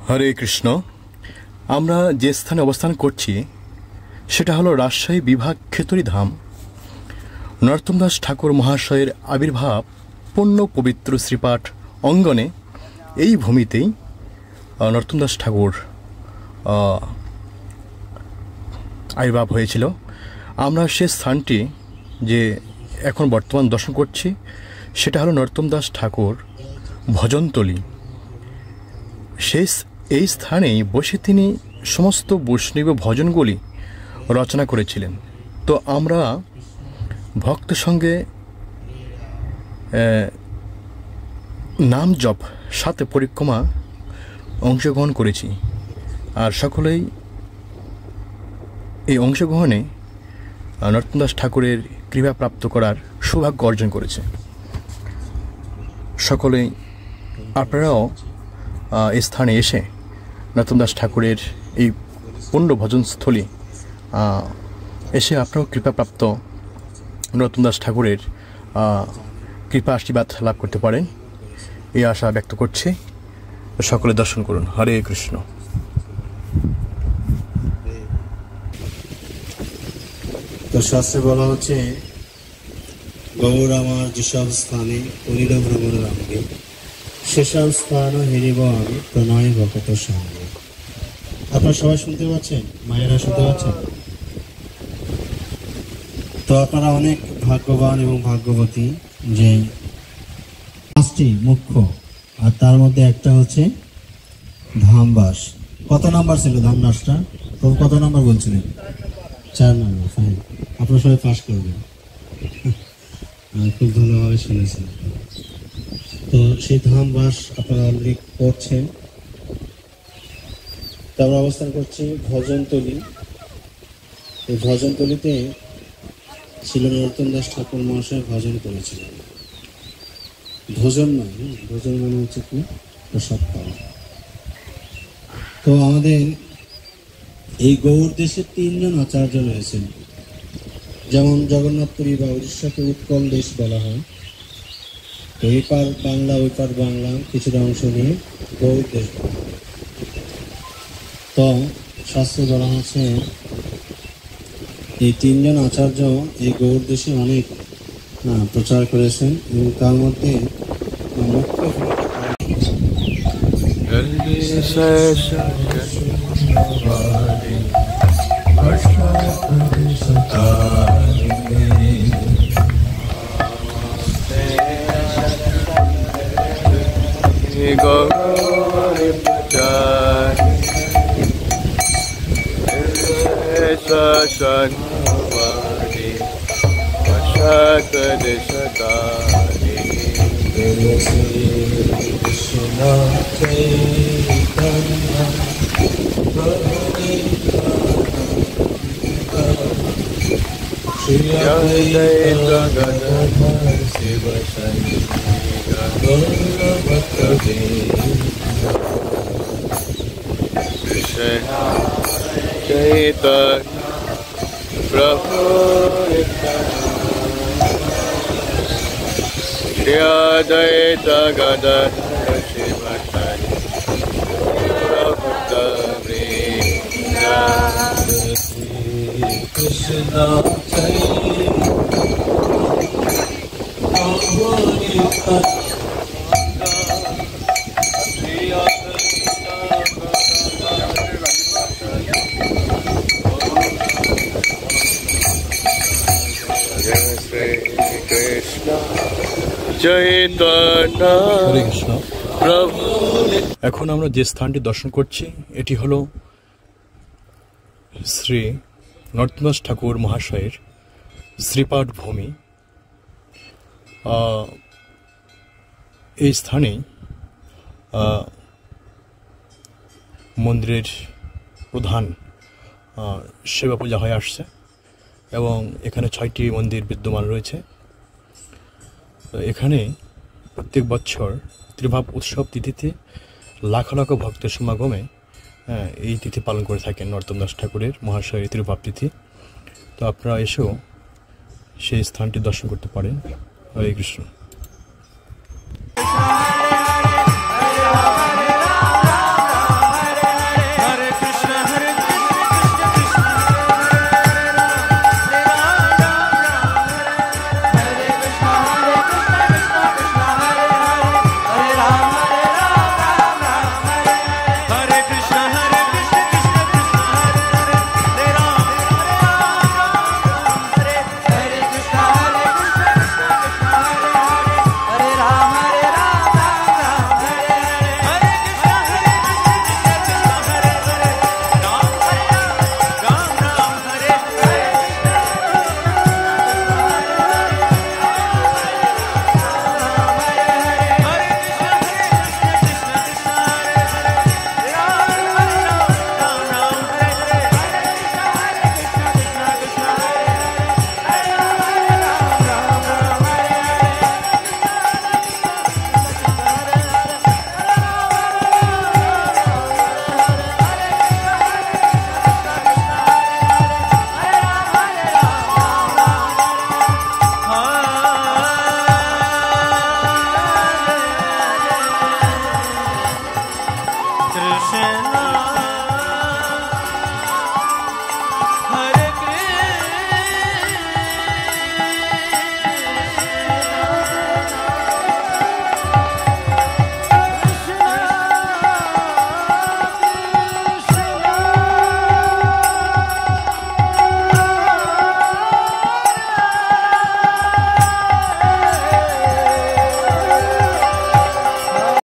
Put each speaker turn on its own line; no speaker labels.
হরে কৃষ্ণ। আমরা যে স্থানে অবস্থান করছি সেটা হলো রাজশাহী বিভাগ খেতড়ি ধাম। নরোত্তম দাস ঠাকুর মহাশয়ের আবির্ভাব পূর্ণ পবিত্র শ্রীপাঠ অঙ্গনে এই ভূমিতেই নরোত্তম দাস ঠাকুর আবির্ভাব হয়েছিল। আমরা সে স্থানটি যে এখন বর্তমান দর্শন করছি সেটা হলো নরোত্তম দাস ঠাকুর ভজনতলী। এই স্থানেই বসে তিনি সমস্ত বৈষ্ণব ভজনগুলি রচনা করেছিলেন। তো আমরা ভক্ত সঙ্গে নাম জপ সাথে পরিক্রমা অংশগ্রহণ করেছি, আর সকলেই এই অংশগ্রহণে নরোত্তম দাস ঠাকুরের কৃপা প্রাপ্ত করার সৌভাগ্য অর্জন করেছে। সকলেই আপনারাও এই স্থানে এসে নরোত্তম দাস ঠাকুরের এই পূর্ণ ভজনস্থলী এসে আপনারাও কৃপাপ্রাপ্ত নরোত্তম দাস ঠাকুরের কৃপা আশীর্বাদ লাভ করতে পারেন, এই আশা ব্যক্ত করছি। সকলে দর্শন করুন। হরে কৃষ্ণ।
তো শাস্ত্রে বলা হচ্ছে, গৌর আমার যেসব স্থানে করিল ভ্রমণ রঙ্গে, সেসব স্থান হেরিব আমি প্রণয় ভকত সঙ্গে। আপনারা সবাই শুনতে পাচ্ছেন? মায়েরা শুনতে পাচ্ছেন? তো আপনারা অনেক ভাগ্যবান এবং ভাগ্যবতী যে পাঁচটি মুখ্য, আর তার মধ্যে একটা হচ্ছে ধামবাস। কত নাম্বার ছিল ধামবাসটা? তবু কত নাম্বার বলছিলেন? 4 নাম্বার। ফাইন, আপনারা সবাই পাস করবেন। খুব ভালোভাবে শুনেছেন। তো সেই ধামবাস আপনারা অলরেডি করছেন। আমরা অবস্থান করছি ভজনতলী। এই ভজনতলীতে ছিল নরোত্তম দাস ঠাকুর মহাশয় ভজন করেছিলেন। ভোজন নয়, ভোজন মানে হচ্ছে কি প্রসাদ পাওয়া। তো আমাদের এই গৌড় দেশে 3 জন আচার্য রয়েছেন। যেমন জগন্নাথপুরী বা উড়িষ্যাকে উৎকল দেশ বলা হয়। তো এই পার বাংলা, ওই পার বাংলা, কিছুটা অংশ নিয়ে গৌড় দেশ। তো শাস্ত্রে বলা হচ্ছে এই 3 জন আচার্য এই গৌড় দেশে অনেক প্রচার করেছেন, এবং তার মধ্যে মুখ্য
प्रभु Shri Advaita Gadadhara Shivasari Prabhupada Vrinda Krishna Chaitanya
এখন আমরা যে স্থানটি দর্শন করছি এটি হলো শ্রী নরোত্তম দাস ঠাকুর মহাশয়ের শ্রীপাঠ ভূমি। এই স্থানেই মন্দিরের প্রধান সেবা পূজা হয়ে আসছে, এবং এখানে 6টি মন্দির বিদ্যমান রয়েছে। এখানে প্রত্যেক বছর ত্রিভাব উৎসব তিথিতে লাখ লাখ ভক্তের সমাগমে এই তিথি পালন করে থাকেন নরোত্তম দাস ঠাকুরের মহাশয়ের ত্রিভাব তিথি। তো আপনারা এসেও সেই স্থানটি দর্শন করতে পারেন। হরে কৃষ্ণ।